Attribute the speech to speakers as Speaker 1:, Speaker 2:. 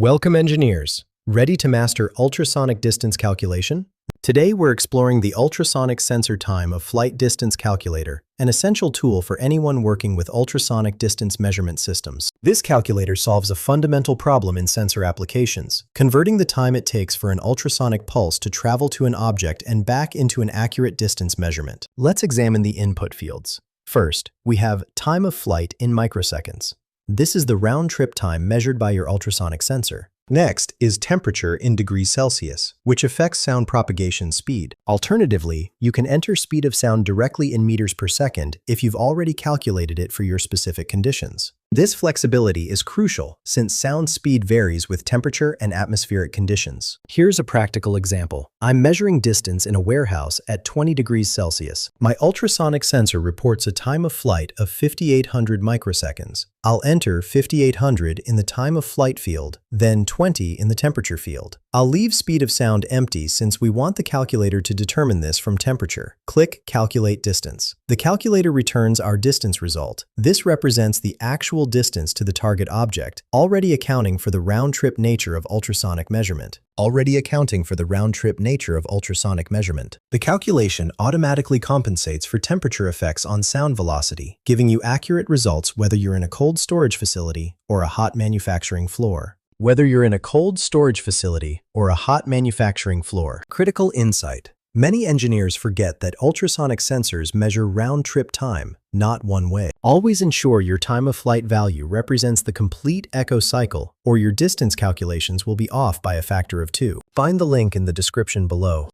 Speaker 1: Welcome engineers, ready to master ultrasonic distance calculation? Today we're exploring the Ultrasonic Sensor Time-of-Flight Distance Calculator, an essential tool for anyone working with ultrasonic distance measurement systems. This calculator solves a fundamental problem in sensor applications, converting the time it takes for an ultrasonic pulse to travel to an object and back into an accurate distance measurement. Let's examine the input fields. First, we have time of flight in microseconds. This is the round-trip time measured by your ultrasonic sensor. Next is temperature in degrees Celsius, which affects sound propagation speed. Alternatively, you can enter speed of sound directly in meters per second if you've already calculated it for your specific conditions. This flexibility is crucial since sound speed varies with temperature and atmospheric conditions. Here's a practical example. I'm measuring distance in a warehouse at 20 degrees Celsius. My ultrasonic sensor reports a time of flight of 5,800 microseconds. I'll enter 5,800 in the time of flight field, then 20 in the temperature field. I'll leave speed of sound empty since we want the calculator to determine this from temperature. Click Calculate Distance. The calculator returns our distance result. This represents the actual distance to the target object, already accounting for the round-trip nature of ultrasonic measurement. The calculation automatically compensates for temperature effects on sound velocity, giving you accurate results whether you're in a cold storage facility or a hot manufacturing floor. Critical insight. Many engineers forget that ultrasonic sensors measure round-trip time, not one way. Always ensure your time-of-flight value represents the complete echo cycle, or your distance calculations will be off by a factor of 2. Find the link in the description below.